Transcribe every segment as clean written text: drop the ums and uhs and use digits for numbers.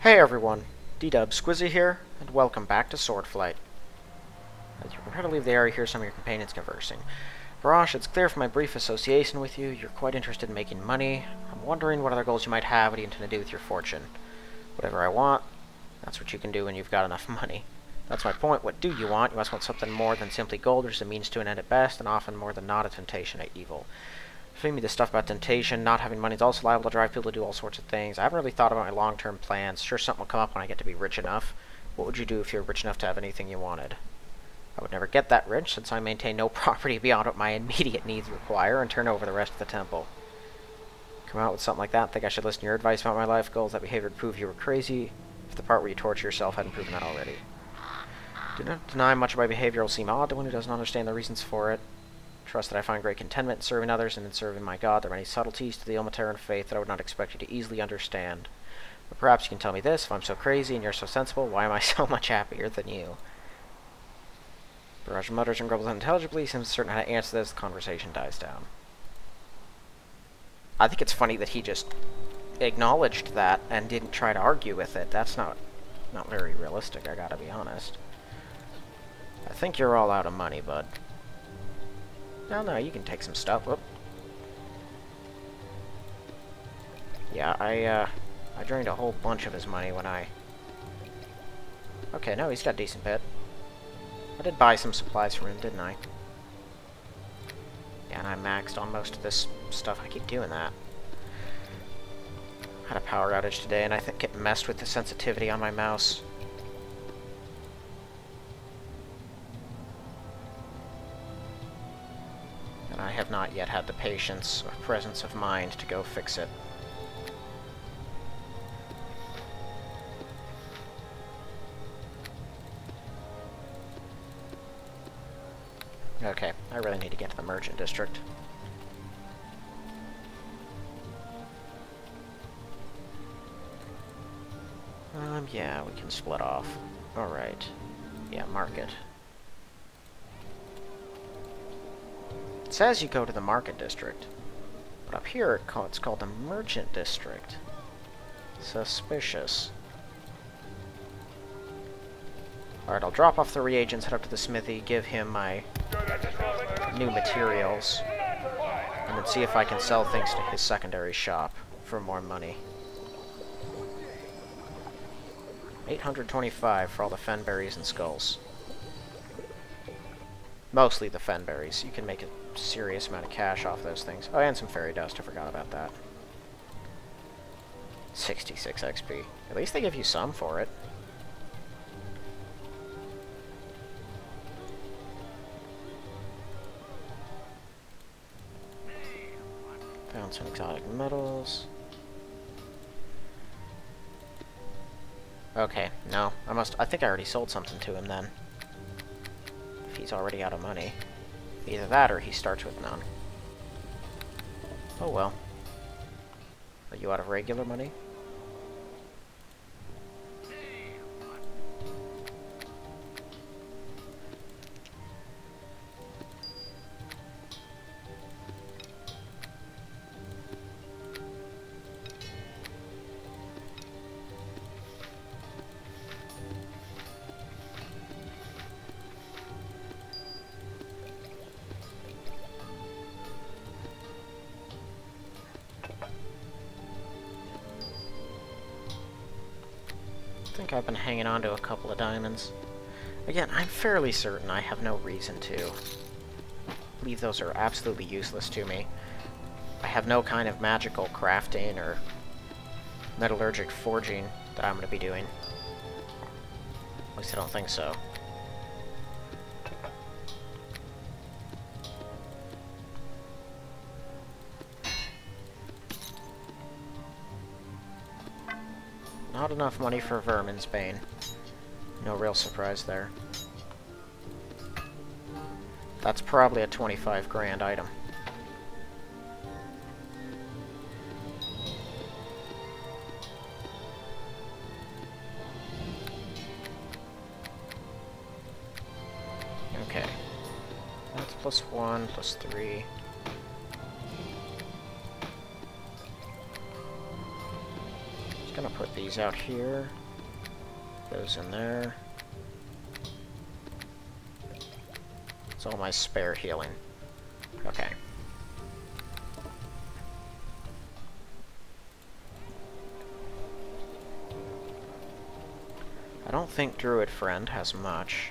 Hey everyone, D-Dub Squizzy here, and welcome back to Swordflight. As you prepare to leave the area, hear some of your companions conversing. Barash, it's clear from my brief association with you, you're quite interested in making money. I'm wondering what other goals you might have, what do you intend to do with your fortune? Whatever I want, that's what you can do when you've got enough money. That's my point, what do you want? You must want something more than simply gold, or just a means to an end at best, and often more than not a temptation at evil. Feeding me this stuff about temptation, not having money is also liable to drive people to do all sorts of things. I haven't really thought about my long-term plans. Sure, something will come up when I get to be rich enough. What would you do if you were rich enough to have anything you wanted? I would never get that rich, since I maintain no property beyond what my immediate needs require, and turn over the rest of the temple. Come out with something like that and think I should listen to your advice about my life goals. That behavior would prove you were crazy, if the part where you torture yourself hadn't proven that already. Do not deny much of my behavior will seem odd to one who doesn't understand the reasons for it. Trust that I find great contentment in serving others and in serving my God. There are many subtleties to the Ilmaterran faith that I would not expect you to easily understand. But perhaps you can tell me this, if I'm so crazy and you're so sensible, why am I so much happier than you? Barrage mutters and grumbles unintelligibly, seems certain how to answer this, the conversation dies down. I think it's funny that he just acknowledged that and didn't try to argue with it. That's not very realistic, I gotta be honest. I think you're all out of money, bud. No, you can take some stuff. Whoop. Yeah, I drained a whole bunch of his money when I... Okay, no, he's got a decent bit. I did buy some supplies from him, didn't I? Yeah, and I maxed on most of this stuff. I keep doing that. Had a power outage today, and I think it messed with the sensitivity on my mouse. I have not yet had the patience or presence of mind to go fix it. Okay, I really need to get to the merchant district. Yeah, we can split off. Alright. Yeah, market. It says you go to the market district, but up here it's called the merchant district. Suspicious. Alright, I'll drop off the reagents, head up to the smithy, give him my new materials, and then see if I can sell things to his secondary shop for more money. 825 for all the fenberries and skulls. Mostly the fenberries. You can make a serious amount of cash off those things. Oh, and some fairy dust. I forgot about that. 66 XP. At least they give you some for it. Found some exotic metals. Okay, no. I think I already sold something to him then. If he's already out of money. Either that or he starts with none. Oh well. Are you out of regular money? I think I've been hanging on to a couple of diamonds. Again, I'm fairly certain I have no reason to. I believe those are absolutely useless to me. I have no kind of magical crafting or metallurgic forging that I'm going to be doing. At least I don't think so. Not enough money for Vermin's Bane. No real surprise there. That's probably a 25 grand item. Okay. That's +1, +3. Gonna put these out here. Those in there. It's all my spare healing. Okay. I don't think Druid Friend has much.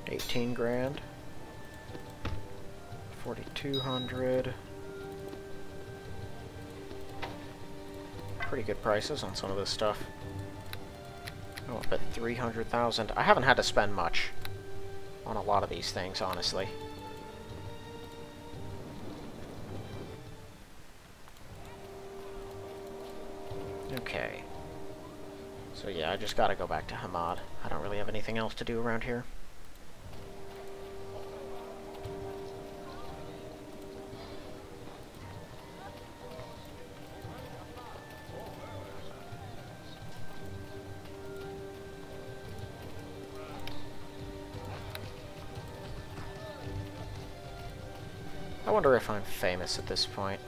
$18,000, 4,200. Pretty good prices on some of this stuff. Oh, I bet 300,000. I haven't had to spend much on a lot of these things, honestly. Okay. So yeah, I just gotta go back to Hamad. I don't really have anything else to do around here. I wonder if I'm famous at this point.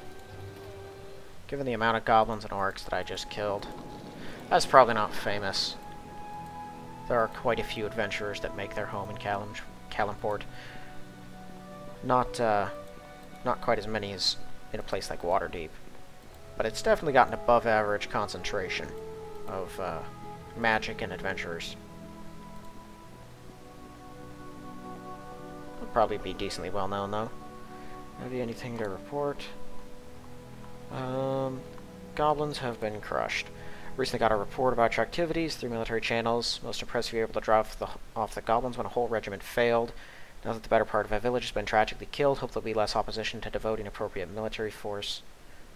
Given the amount of goblins and orcs that I just killed. That's probably not famous. There are quite a few adventurers that make their home in Calimport. Not quite as many as in a place like Waterdeep. But it's definitely got an above average concentration of magic and adventurers. It'll probably be decently well known though. Maybe anything to report? Goblins have been crushed. Recently got a report about your activities through military channels. Most impressive, you were able to draw off the goblins when a whole regiment failed. Now that the better part of a village has been tragically killed, hope there'll be less opposition to devoting appropriate military force.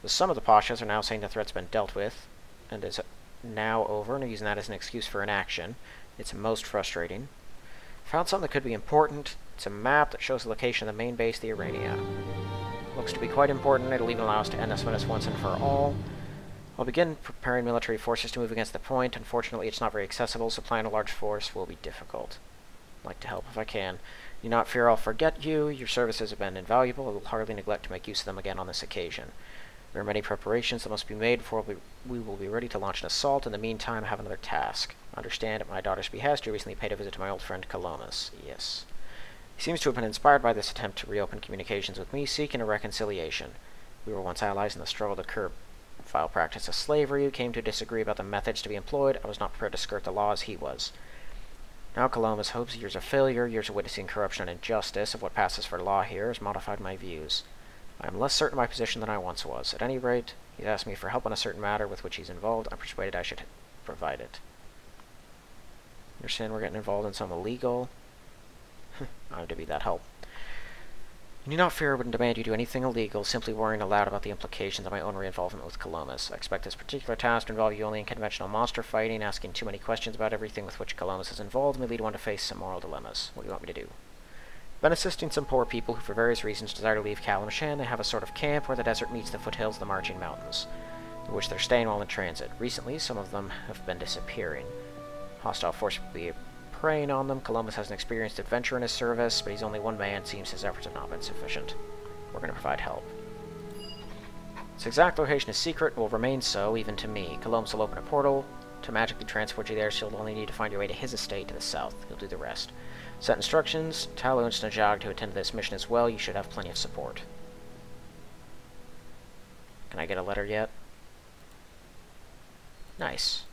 Some of the Pashas are now saying the threat's been dealt with, and is now over, and are using that as an excuse for inaction. It's most frustrating. Found something that could be important. It's a map that shows the location of the main base, the Arania. Looks to be quite important. It'll even allow us to end this menace once and for all. I'll begin preparing military forces to move against the point. Unfortunately, it's not very accessible. Supplying a large force will be difficult. I'd like to help if I can. Do not fear I'll forget you. Your services have been invaluable. I will hardly neglect to make use of them again on this occasion. There are many preparations that must be made before we will be ready to launch an assault. In the meantime, I have another task. Understand, at my daughter's behest, you recently paid a visit to my old friend Calomus. Yes. He seems to have been inspired by this attempt to reopen communications with me, seeking a reconciliation. We were once allies in the struggle to curb vile practice of slavery. We came to disagree about the methods to be employed. I was not prepared to skirt the law as he was. Now Calomus hopes years of failure, years of witnessing corruption and injustice, of what passes for law here, has modified my views. I am less certain of my position than I once was. At any rate, he's asked me for help on a certain matter with which he's involved. I'm persuaded I should provide it. You're saying we're getting involved in some illegal? I'm to be that help. You need not fear I wouldn't demand you do anything illegal, simply worrying aloud about the implications of my own re-involvement with Calomus. I expect this particular task to involve you only in conventional monster fighting. Asking too many questions about everything with which Calomus is involved may lead one to face some moral dilemmas. What do you want me to do? I've been assisting some poor people who for various reasons desire to leave Calim. They have a sort of camp where the desert meets the foothills of the marching mountains, in which they're staying while in transit. Recently, some of them have been disappearing. Hostile force will be preying on them. Calomus has an experienced adventurer in his service, but he's only one man. Seems his efforts have not been sufficient. We're going to provide help. Its exact location is secret and will remain so, even to me. Calomus will open a portal to magically transport you there, so you'll only need to find your way to his estate to the south. He'll do the rest. Set instructions. Talu and Snajag to attend to this mission as well. You should have plenty of support. Can I get a letter yet? Nice.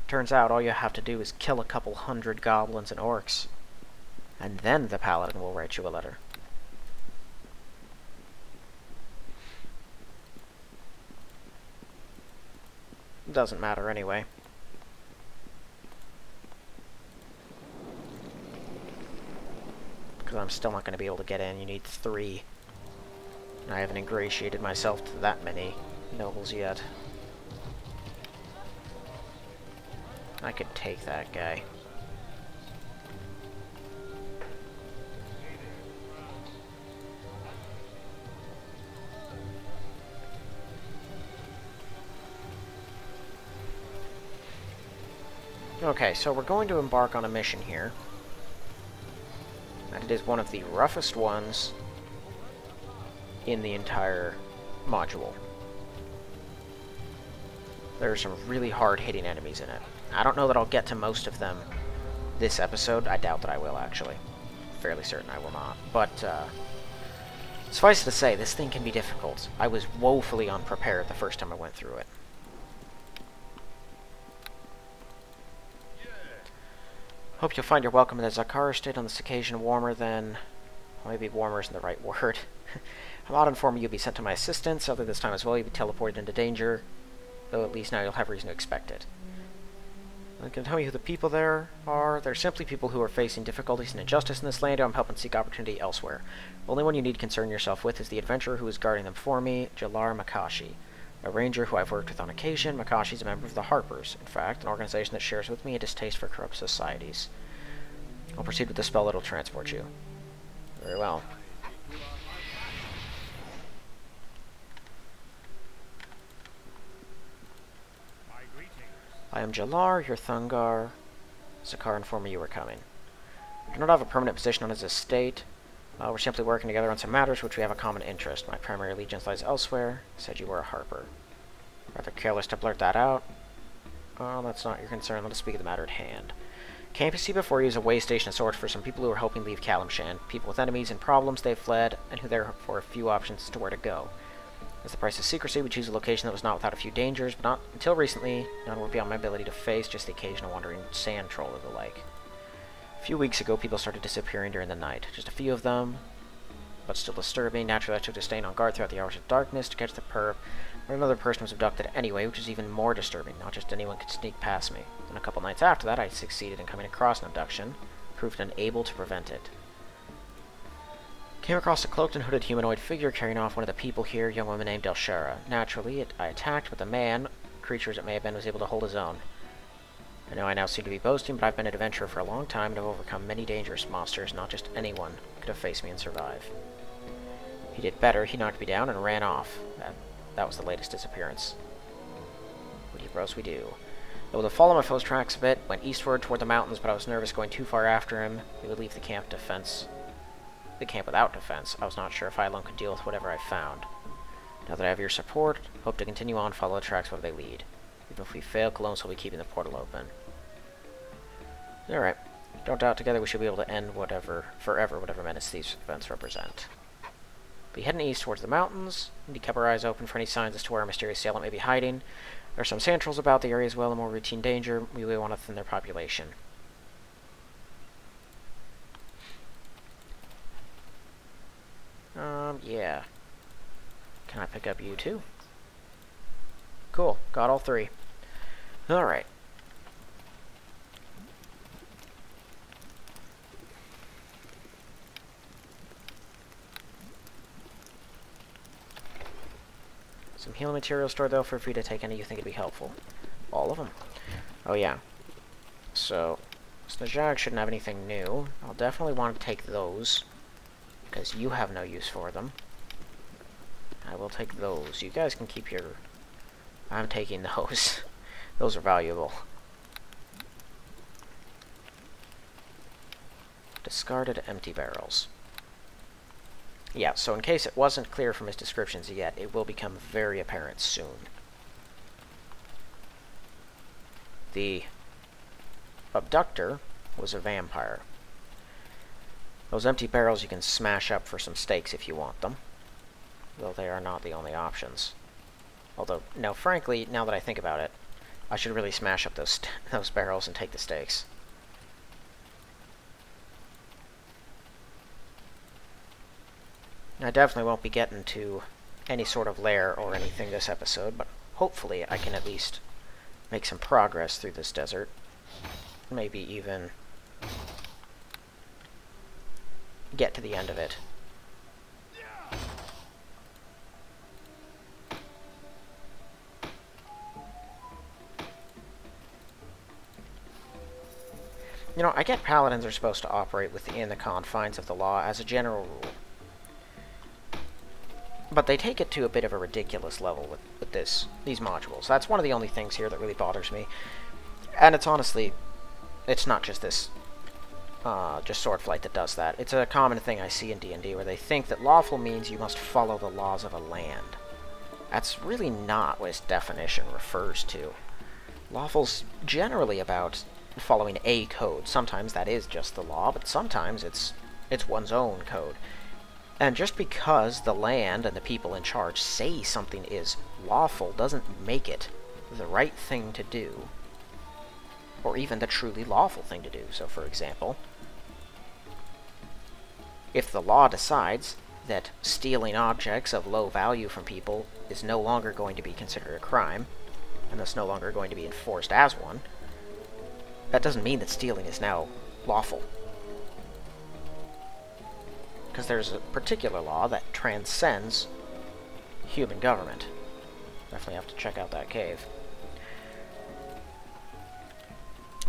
Turns out all you have to do is kill a couple hundred goblins and orcs, and then the paladin will write you a letter. Doesn't matter anyway. Because I'm still not going to be able to get in. You need 3. And I haven't ingratiated myself to that many nobles yet. I could take that guy. Okay, so we're going to embark on a mission here. And it is one of the roughest ones in the entire module. There are some really hard-hitting enemies in it. I don't know that I'll get to most of them this episode. I doubt that I will, actually. Fairly certain I will not. But, suffice it to say, this thing can be difficult. I was woefully unprepared the first time I went through it. Hope you'll find your welcome in the Zakara state on this occasion warmer than... Well, maybe warmer isn't the right word. Hamad informed me you'll be sent to my assistance, although this time as well you'll be teleported into danger, though at least now you'll have reason to expect it. Can you tell me who the people there are? They're simply people who are facing difficulties and injustice in this land, and I'm helping seek opportunity elsewhere. The only one you need to concern yourself with is the adventurer who is guarding them for me, Jalar Makashi, a ranger who I've worked with on occasion. Makashi's a member of the Harpers, in fact, an organization that shares with me a distaste for corrupt societies. I'll proceed with the spell that'll transport you. Very well. I am Jalar, your Thungar. Zakar informed me you were coming. I do not have a permanent position on his estate. We're simply working together on some matters which we have a common interest. My primary allegiance lies elsewhere. Said you were a Harper. Rather careless to blurt that out. Oh, that's not your concern. Let us speak of the matter at hand. Camp you see before you is a way station of sorts for some people who are hoping to leave Calim. People with enemies and problems they've fled, and who therefore have few options as to where to go. As the price of secrecy, we choose a location that was not without a few dangers, but not until recently, none were beyond my ability to face, just the occasional wandering sand troll or the like. A few weeks ago, people started disappearing during the night. Just a few of them, but still disturbing. Naturally, I took to staying on guard throughout the hours of darkness to catch the perp, but another person was abducted anyway, which is even more disturbing. Not just anyone could sneak past me. And a couple nights after that, I succeeded in coming across an abduction, proved unable to prevent it. Came across a cloaked and hooded humanoid figure carrying off one of the people here, a young woman named Delshara. Naturally, I attacked, but the man, creature as it may have been, was able to hold his own. I know I now seem to be boasting, but I've been an adventurer for a long time and have overcome many dangerous monsters. Not just anyone could have faced me and survive. He did better. He knocked me down and ran off. That was the latest disappearance. What do you bros we do? Able to follow my foe's tracks a bit, went eastward toward the mountains, but I was nervous going too far after him. He would leave the camp without defense. I was not sure if I alone could deal with whatever I found. Now that I have your support, hope to continue on, follow the tracks where they lead. Even if we fail, Cologne will be keeping the portal open. Alright. Don't doubt together we should be able to end forever whatever menace these events represent. Be heading east towards the mountains, and keep our eyes open for any signs as to where our mysterious assailant may be hiding. There are some sand trolls about the area as well, and more routine danger. We really want to thin their population. Yeah. Can I pick up you too? Cool. Got all three. Alright. Some healing materials stored though, for free to take any you think would be helpful. All of them. Oh yeah. So, Snajag shouldn't have anything new. I'll definitely want to take those, because you have no use for them. I will take those. You guys can keep your... I'm taking those. Those are valuable. Discarded empty barrels. Yeah, so in case it wasn't clear from his descriptions yet, it will become very apparent soon. The abductor was a vampire. Those empty barrels you can smash up for some steaks if you want them, though they are not the only options. Although, no, frankly, now that I think about it, I should really smash up those barrels and take the steaks. I definitely won't be getting to any sort of lair or anything this episode, but hopefully I can at least make some progress through this desert. Maybe even get to the end of it. You know, I get paladins are supposed to operate within the confines of the law as a general rule. But they take it to a bit of a ridiculous level with these modules. That's one of the only things here that really bothers me. And it's honestly, it's not just this, just Swordflight that does that. It's a common thing I see in D&D where they think that lawful means you must follow the laws of a land. That's really not what its definition refers to. Lawful's generally about following a code. Sometimes that is just the law, but sometimes it's one's own code. And just because the land and the people in charge say something is lawful doesn't make it the right thing to do, or even the truly lawful thing to do. So, for example, if the law decides that stealing objects of low value from people is no longer going to be considered a crime, and thus no longer going to be enforced as one, that doesn't mean that stealing is now lawful. Because there's a particular law that transcends human government. Definitely have to check out that cave.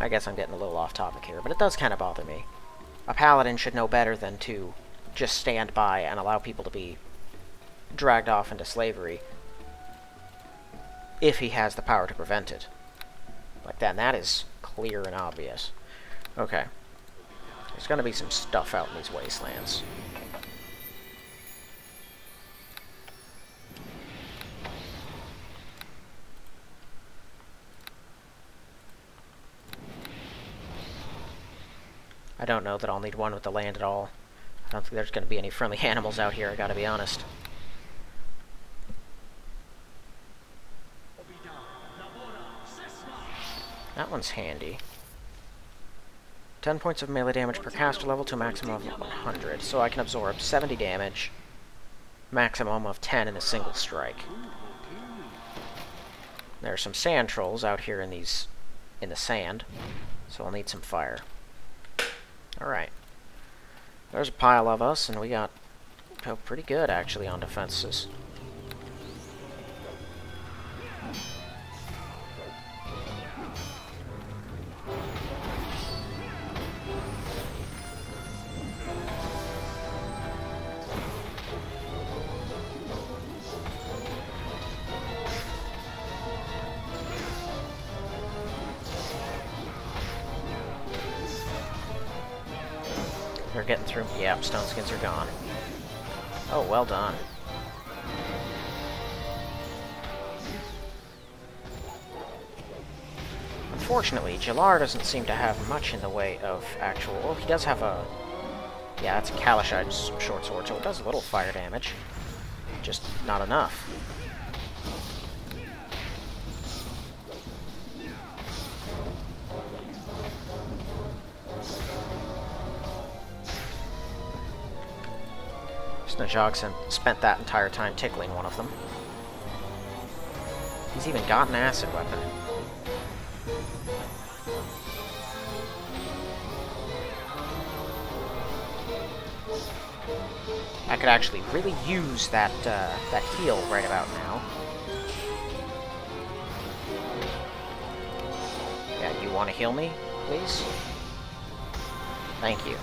I guess I'm getting a little off topic here, but it does kind of bother me. A paladin should know better than to just stand by and allow people to be dragged off into slavery if he has the power to prevent it. Like that, and that is clear and obvious. Okay. There's gonna be some stuff out in these wastelands. I don't know that I'll need one with the land at all. I don't think there's going to be any friendly animals out here, I gotta be honest. That one's handy. 10 points of melee damage per caster level to a maximum of 100, so I can absorb 70 damage, maximum of 10 in a single strike. There are some sand trolls out here in the sand, so I'll need some fire. Alright. There's a pile of us, and we got pretty good, actually, on defenses. They're getting through. Yep, stone skins are gone. Oh, well done. Unfortunately, Jalar doesn't seem to have much in the way of actual... Well, he does have a... Yeah, that's a Kalashite's short sword, so it does a little fire damage. Just not enough. Najog spent that entire time tickling one of them. He's even got an acid weapon. I could actually really use that that heal right about now. Yeah, you want to heal me, please? Thank you.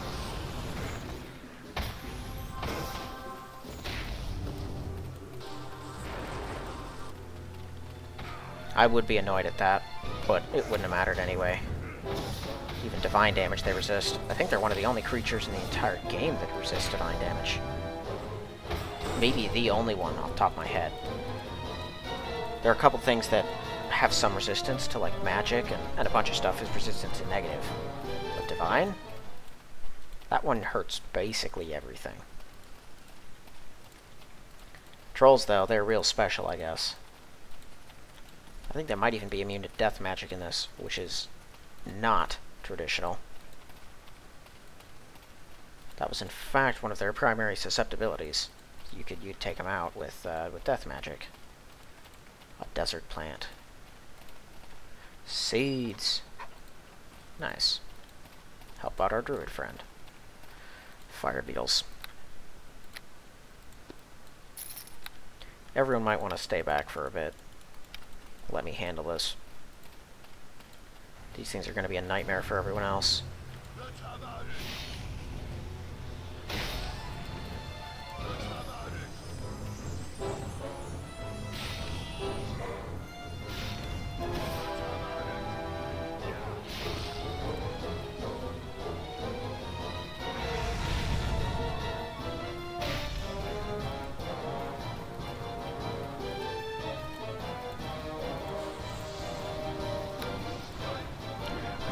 I would be annoyed at that, but it wouldn't have mattered anyway. Even divine damage they resist. I think they're one of the only creatures in the entire game that resist divine damage. Maybe the only one off the top of my head. There are a couple things that have some resistance to, like, magic, and a bunch of stuff is resistant to negative. But divine? That one hurts basically everything. Trolls, though, they're real special, I guess. I think they might even be immune to death magic in this, which is not traditional. That was in fact one of their primary susceptibilities. You'd take them out with death magic. A desert plant. Seeds. Nice. Help out our druid friend. Fire beetles. Everyone might want to stay back for a bit. Let me handle this. These things are going to be a nightmare for everyone else.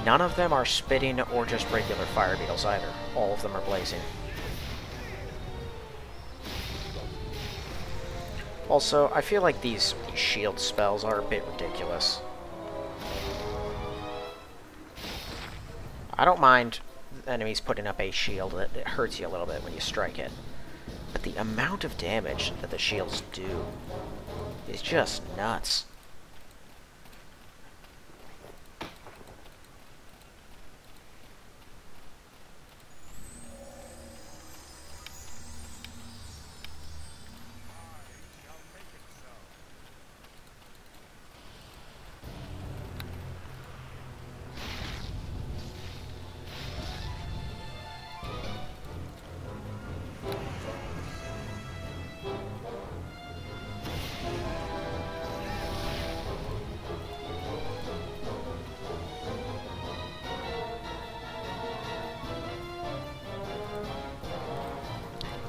None of them are spitting or just regular fire beetles either. All of them are blazing. Also, I feel like these shield spells are a bit ridiculous. I don't mind enemies putting up a shield that it hurts you a little bit when you strike it. But the amount of damage that the shields do is just nuts.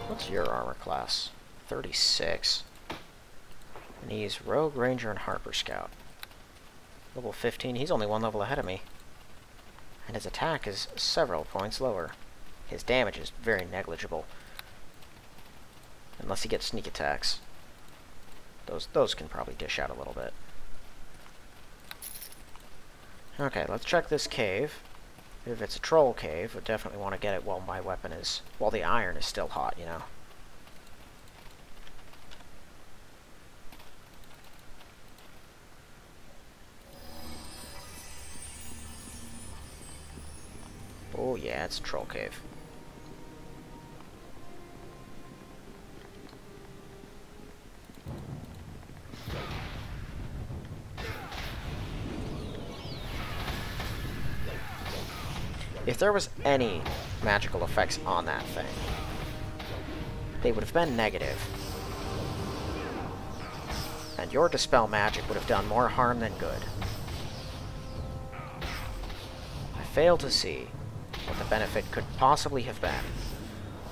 What's your armor class? 36. And he's Rogue, Ranger, and Harper Scout. Level 15. He's only one level ahead of me. And his attack is several points lower. His damage is very negligible. Unless he gets sneak attacks. Those can probably dish out a little bit. Okay, let's check this cave. If it's a troll cave, I definitely want to get it while my weapon is... while the iron is still hot, you know. Oh yeah, it's a troll cave. If there was any magical effects on that thing, they would have been negative. And your Dispel magic would have done more harm than good. I fail to see what the benefit could possibly have been,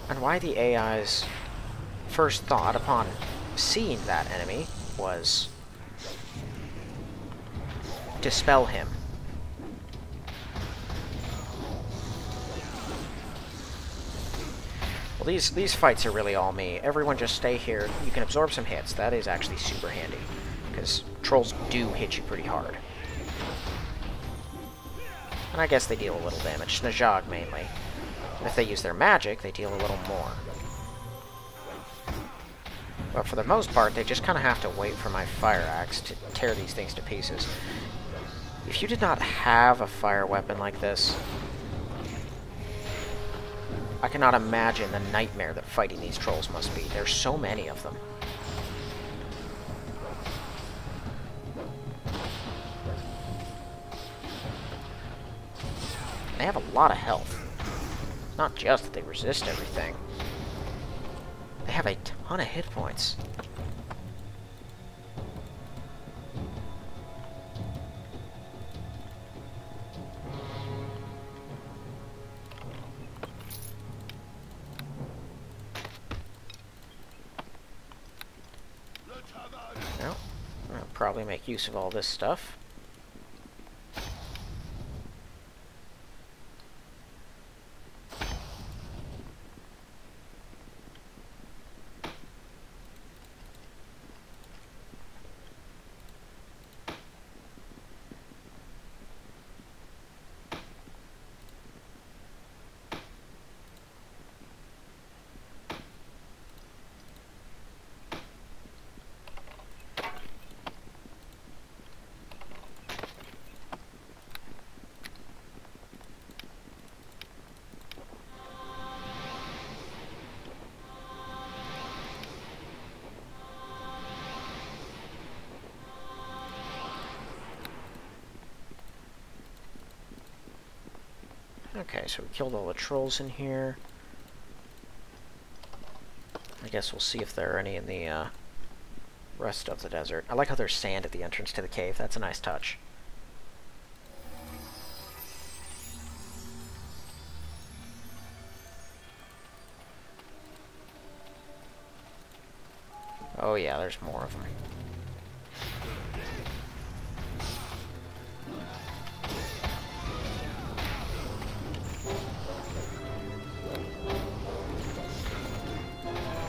and why the AI's first thought upon seeing that enemy was dispel him. Well, these fights are really all me. Everyone just stay here. You can absorb some hits. That is actually super handy, because trolls do hit you pretty hard. And I guess they deal a little damage. Najag mainly. And if they use their magic, they deal a little more. But for the most part, they just kind of have to wait for my fire axe to tear these things to pieces. If you did not have a fire weapon like this, I cannot imagine the nightmare that fighting these trolls must be. There's so many of them. They have a lot of health. It's not just that they resist everything. They have a ton of hit points. Well, I'll probably make use of all this stuff. Okay, so we killed all the trolls in here. I guess we'll see if there are any in the rest of the desert. I like how there's sand at the entrance to the cave. That's a nice touch. Oh yeah, there's more of them.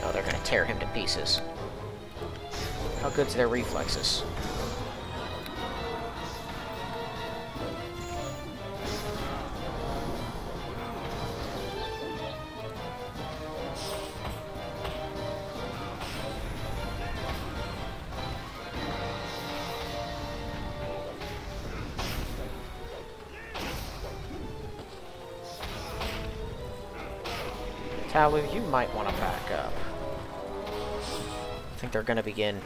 Oh, they're gonna tear him to pieces. How good's their reflexes? Talu, you might want to back up. I think they're going to begin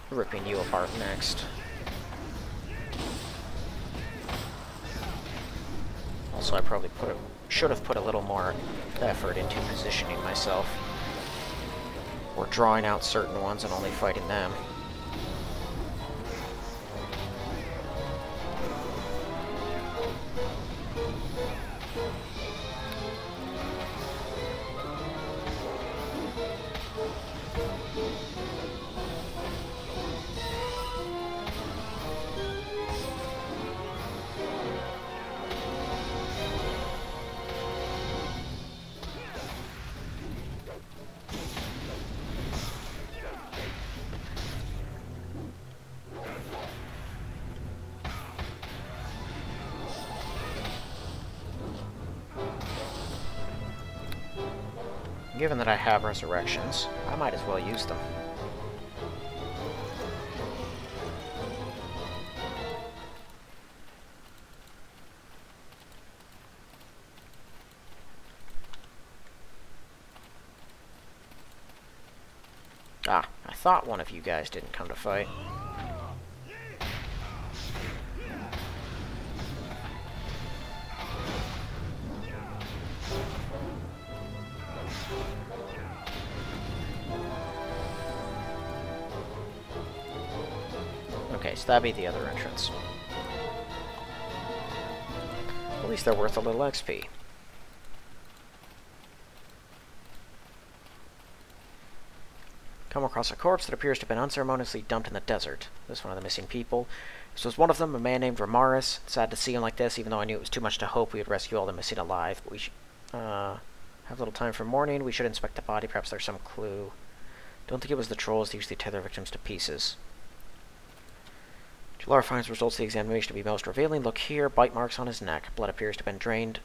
ripping you apart next. Also, I probably should have put a little more effort into positioning myself. Or drawing out certain ones and only fighting them. Given that I have resurrections, I might as well use them. Ah, I thought one of you guys didn't come to fight. Okay, so that'd be the other entrance. At least they're worth a little XP. Come across a corpse that appears to have been unceremoniously dumped in the desert. This is one of the missing people. This was one of them, a man named Ramaris. Sad to see him like this, even though I knew it was too much to hope we would rescue all the missing alive. But we have little time for mourning. We should inspect the body. Perhaps there's some clue. Don't think it was the trolls. They usually tear their victims to pieces. Jalar finds results of the examination to be most revealing. Look here, bite marks on his neck. Blood appears to have been drained.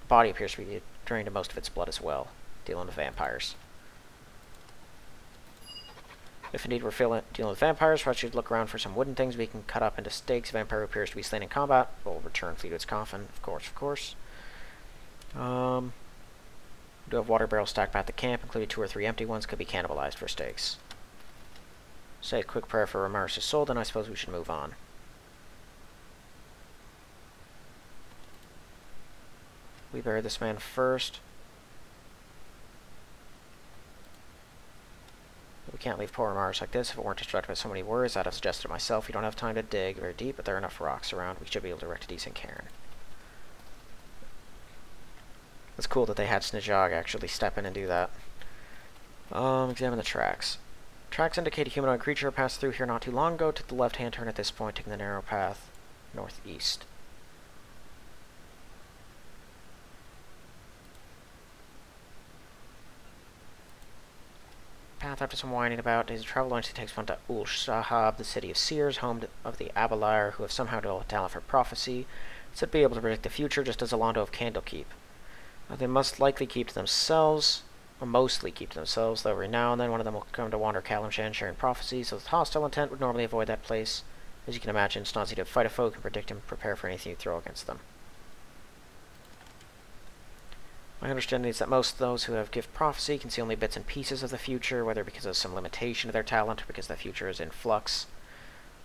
Body appears to be drained of most of its blood as well. Dealing with vampires. If indeed we're dealing with vampires, perhaps we should look around for some wooden things we can cut up into steaks. Vampire appears to be slain in combat. We'll return flee to its coffin. Of course, of course. We do have water barrels stacked back at the camp, including 2 or 3 empty ones. Could be cannibalized for steaks. Say a quick prayer for Ramaris' soul, then I suppose we should move on. We bury this man first. We can't leave poor Ramaris like this. If it weren't distracted by so many worries, I'd have suggested it myself. We don't have time to dig very deep, but there are enough rocks around. We should be able to erect a decent cairn. It's cool that they had Snajog actually step in and do that. Examine the tracks. Tracks indicate a humanoid creature passed through here not too long ago. Took the left-hand turn at this point, taking the narrow path northeast. Path after some winding about, his travel eventually takes one to Ul Shahab, the city of seers, home of the Abalar, who have somehow developed talent for prophecy, said to be able to predict the future, just as Alando of Candlekeep. They must likely keep to themselves, or mostly keep to themselves, though every now and then one of them will come to wander Calim sharing prophecy, so with hostile intent would normally avoid that place. As you can imagine, it's not easy to fight a foe, can predict and prepare for anything you throw against them. My understanding is that most of those who have gift prophecy can see only bits and pieces of the future, whether because of some limitation to their talent or because the future is in flux.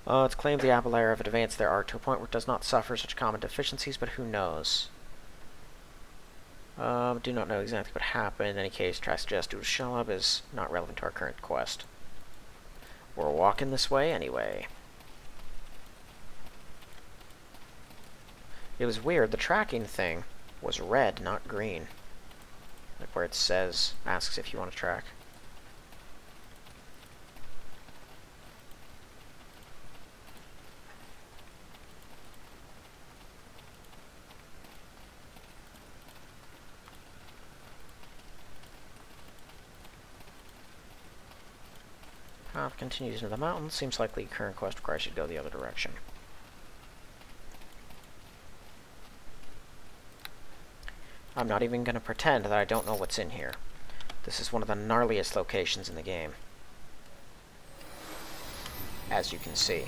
It's claimed the Abalar have advanced their art to a point where it does not suffer such common deficiencies, but who knows? Do not know exactly what happened. In any case, try to suggest due to Shalab is not relevant to our current quest. We're walking this way anyway. It was weird. The tracking thing was red, not green. Like where it says, asks if you want to track. Path continues into the mountains. Seems likely current quest requires you to go the other direction. I'm not even going to pretend that I don't know what's in here. This is one of the gnarliest locations in the game, as you can see.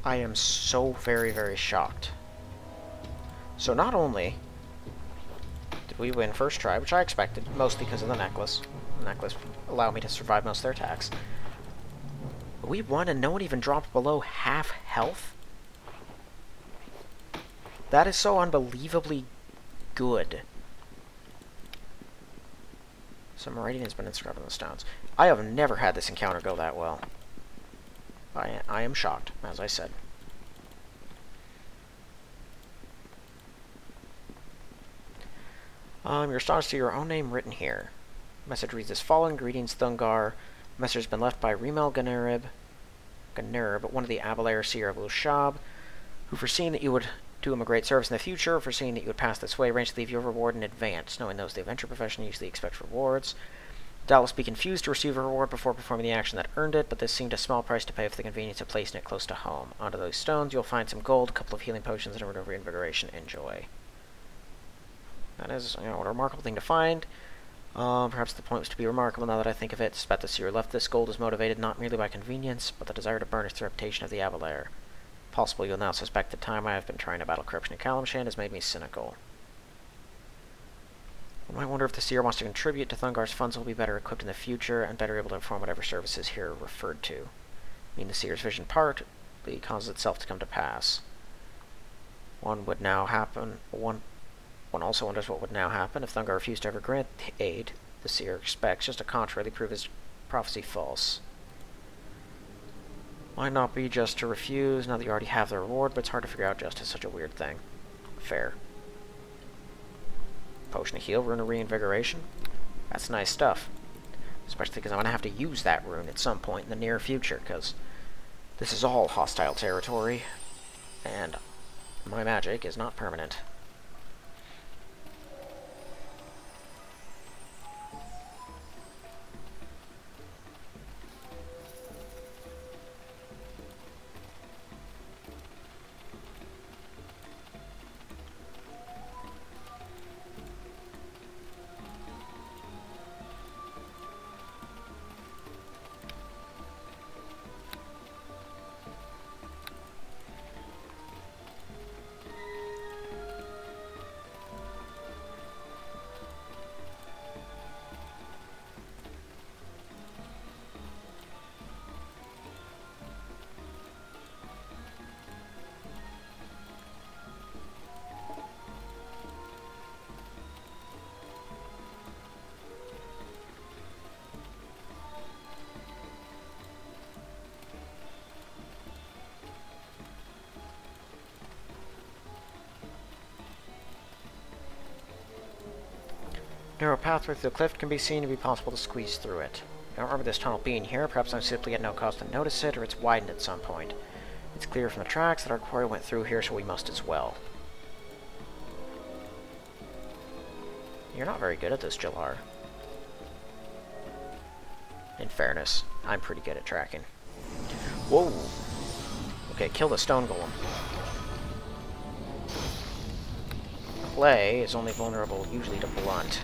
I am so very, very shocked. So not only did we win first try, which I expected, mostly because of the necklace. The necklace allowed me to survive most of their attacks. But we won and no one even dropped below half health? That is so unbelievably good. Some writing has been inscribed on the stones. I have never had this encounter go that well. I am shocked, as I said. Your response to your own name written here. Message reads as following: Greetings, Thungar. Message has been left by Remel Ganurb, one of the Abelair Seer of Ushab, who, foreseeing that you would do him a great service in the future, foreseeing that you would pass this way, arranged to leave your reward in advance, knowing those of the adventure profession usually expect rewards. Doubtless be confused to receive a reward before performing the action that earned it, but this seemed a small price to pay for the convenience of placing it close to home. Onto those stones, you'll find some gold, a couple of healing potions, and a word of reinvigoration. Enjoy. That is, what a remarkable thing to find. Perhaps the point was to be remarkable now that I think of it. Suspect the seer left this gold is motivated not merely by convenience, but the desire to burnish the reputation of the Abelair. Possible you'll now suspect the time I have been trying to battle corruption in Calim has made me cynical. One might wonder if the seer wants to contribute to Thungar's funds will be better equipped in the future and better able to perform whatever services here are referred to. I mean, the seer's vision partly causes itself to come to pass. One also wonders what would now happen if Thungar refused to ever grant aid the seer expects, just to contrarily prove his prophecy false. Might not be just to refuse now that you already have the reward, but it's hard to figure out just as such a weird thing. Fair. Potion of heal, rune of reinvigoration. That's nice stuff. Especially because I'm going to have to use that rune at some point in the near future, because this is all hostile territory, and my magic is not permanent. Narrow pathway through the cliff can be seen to be possible to squeeze through it. I don't remember this tunnel being here. Perhaps I'm simply at no cost to notice it, or it's widened at some point. It's clear from the tracks that our quarry went through here, so we must as well. You're not very good at this, Jalar. In fairness, I'm pretty good at tracking. Whoa! Okay, kill the stone golem. Clay is only vulnerable usually to blunt.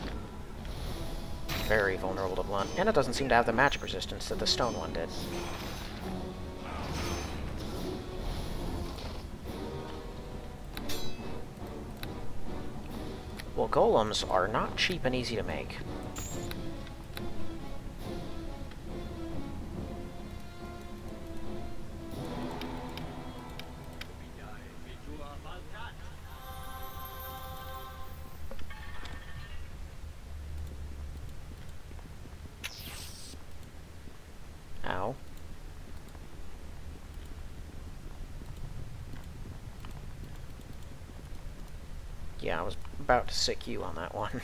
Very vulnerable to blunt. And it doesn't seem to have the magic resistance that the stone one did. Well, golems are not cheap and easy to make. Ow. Yeah, I was about to sick you on that one.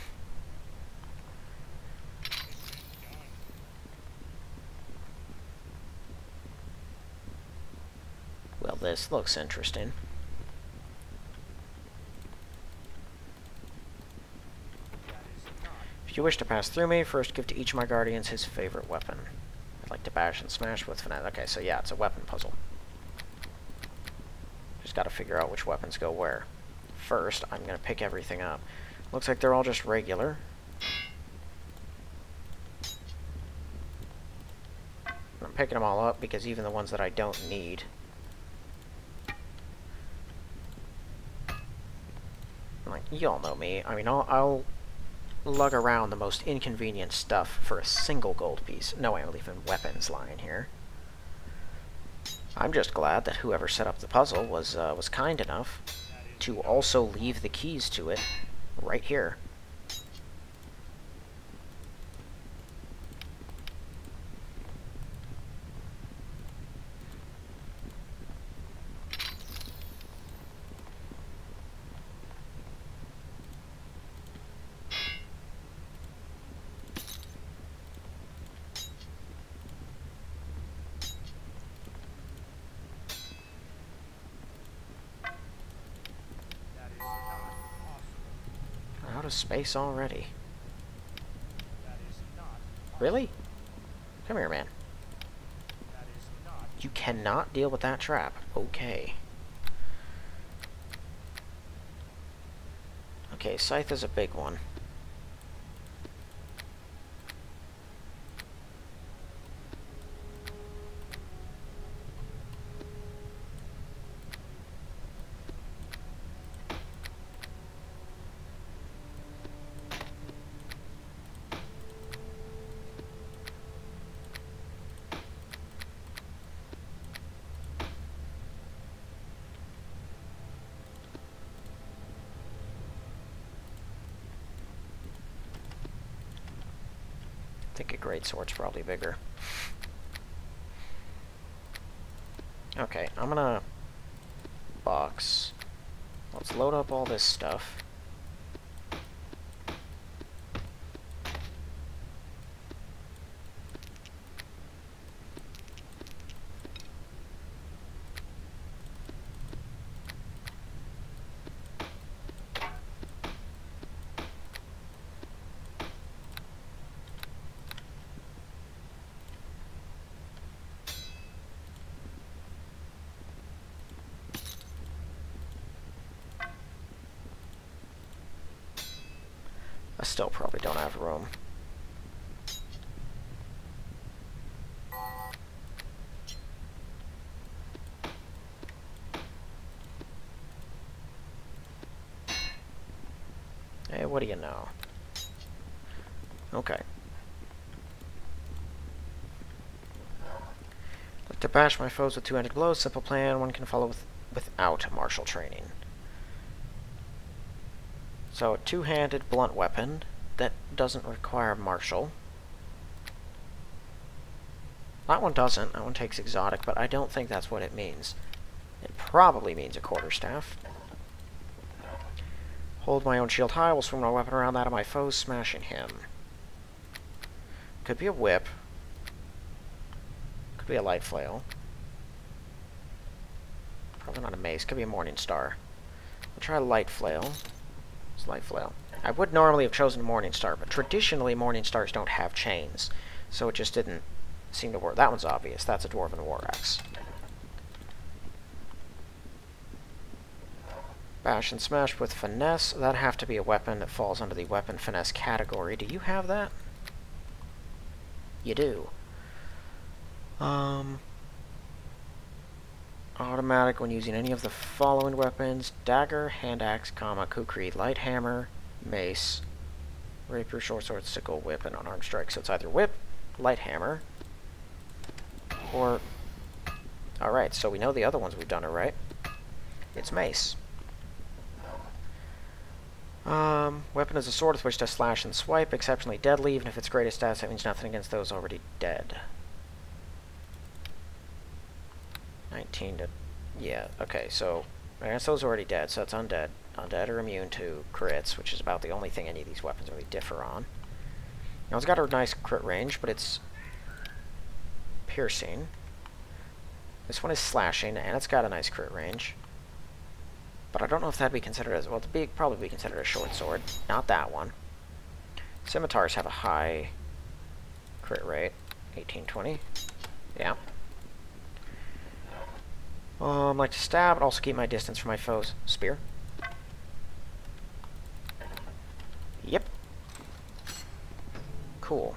Well, this looks interesting. If you wish to pass through me, first give to each of my guardians his favorite weapon. I'd like to bash and smash with finesse. Okay, so yeah, it's a weapon puzzle. Just gotta figure out which weapons go where. First, I'm gonna pick everything up. Looks like they're all just regular. I'm picking them all up because even the ones that I don't need. Like, you all know me. I mean, I'll lug around the most inconvenient stuff for a single gold piece. No, I'm leaving weapons lying here. I'm just glad that whoever set up the puzzle was kind enough to also leave the keys to it right here. Out of space already. Really? Come here, man. You cannot deal with that trap. Okay. Okay, scythe is a big one. I think a greatsword's probably bigger. Okay, I'm gonna box. Let's load up all this stuff. I still probably don't have room. Hey, what do you know? Okay. Like to bash my foes with two-handed blows. Simple plan. One can follow without martial training. So, a two-handed blunt weapon that doesn't require martial. That one doesn't. That one takes exotic, but I don't think that's what it means. It probably means a quarterstaff. Hold my own shield high, will swing my weapon around that of my foe, smashing him. Could be a whip. Could be a light flail. Probably not a mace. Could be a morning star. We'll try light flail. It's light flail. I would normally have chosen a morning star, but traditionally morning stars don't have chains, so it just didn't seem to work. That one's obvious. That's a Dwarven War Axe. Bash and Smash with Finesse. That'd have to be a weapon that falls under the Weapon Finesse category. Do you have that? You do. Automatic when using any of the following weapons: dagger, hand axe, kukri, light hammer, mace, rapier, short sword, sickle, whip, and unarmed strike. So it's either whip, light hammer, or... Alright, so we know the other ones we've done are right. It's mace. Weapon is a sword with which to slash and swipe, exceptionally deadly, even if its greatest stats, that means nothing against those already dead. 19 to... Yeah, okay, so against those already dead, so it's undead. Undead are immune to crits, which is about the only thing any of these weapons really differ on. Now it's got a nice crit range, but it's piercing. This one is slashing, and it's got a nice crit range. But I don't know if that'd be considered as... Well, it'd probably be considered a short sword. Not that one. Scimitars have a high crit rate. 18-20. Yeah. Like to stab, but also keep my distance from my foes. Spear. Yep. Cool.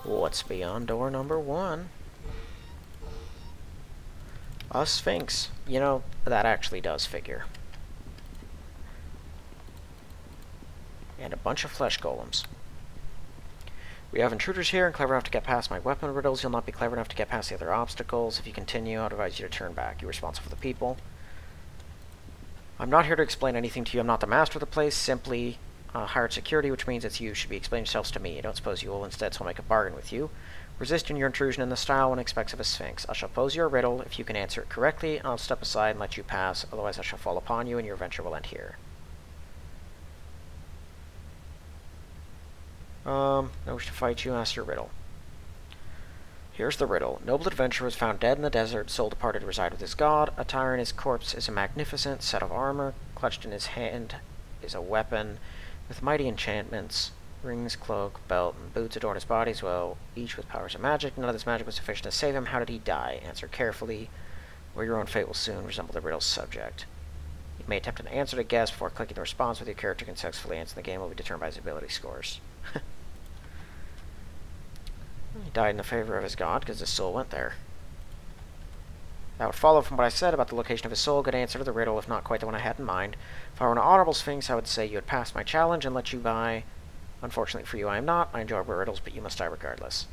What's beyond door number 1? A Sphinx. You know, that actually does figure. And a bunch of flesh golems. We have intruders here, and clever enough to get past my weapon riddles. You'll not be clever enough to get past the other obstacles. If you continue, I'll advise you to turn back. You're responsible for the people. I'm not here to explain anything to you. I'm not the master of the place. Simply hired security, which means it's you should be explaining yourselves to me. I don't suppose you will instead, so I'll make a bargain with you. Resist in your intrusion in the style one expects of a Sphinx. I shall pose you a riddle. If you can answer it correctly, I'll step aside and let you pass. Otherwise, I shall fall upon you, and your venture will end here. I wish to fight you. Ask your riddle. Here's the riddle. Noble adventurer was found dead in the desert. Soul departed to reside with his god. Attire in his corpse is a magnificent set of armor. Clutched in his hand is a weapon with mighty enchantments. Rings, cloak, belt, and boots adorn his body as well, each with powers of magic. None of this magic was sufficient to save him. How did he die? Answer carefully, or your own fate will soon resemble the riddle's subject. You may attempt an answer to guess before clicking the response. Whether your character can successfully answer the game will be determined by his ability scores. He died in the favor of his god because his soul went there. That would follow from what I said about the location of his soul. Good answer to the riddle, if not quite the one I had in mind. If I were an honorable Sphinx, I would say you had passed my challenge and let you by. Unfortunately for you, I am not. I enjoy riddles, but you must die regardless.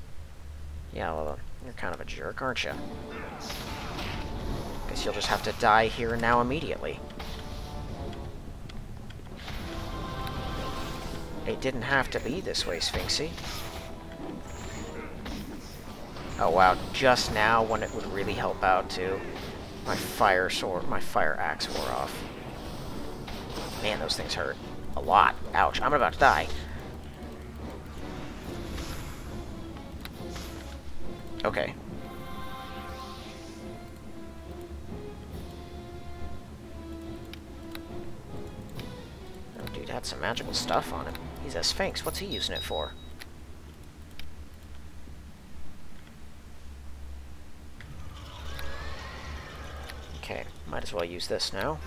Yeah, well, you're kind of a jerk, aren't you? Guess you'll just have to die here and now immediately. It didn't have to be this way, Sphinxy. Oh wow, just now when it would really help out too. My fire axe wore off. Man, those things hurt. A lot. Ouch, I'm about to die. Okay. Oh, dude had some magical stuff on him. He's a Sphinx. What's he using it for? Okay, might as well use this now.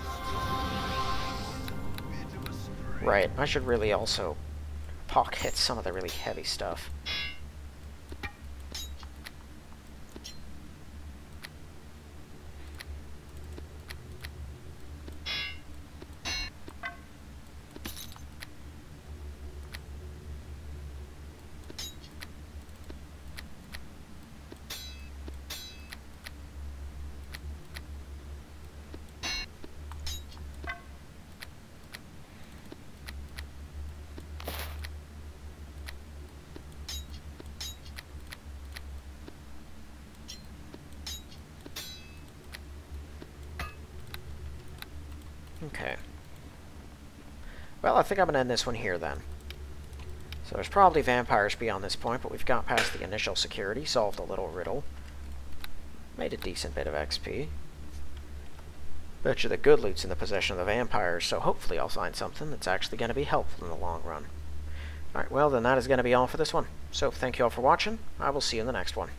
Right, I should really also pocket some of the really heavy stuff. Okay. Well, I think I'm going to end this one here then. So there's probably vampires beyond this point, but we've got past the initial security, solved a little riddle. Made a decent bit of XP. Bet you the good loot's in the possession of the vampires, so hopefully I'll find something that's actually going to be helpful in the long run. Alright, well then that is going to be all for this one. So thank you all for watching. I will see you in the next one.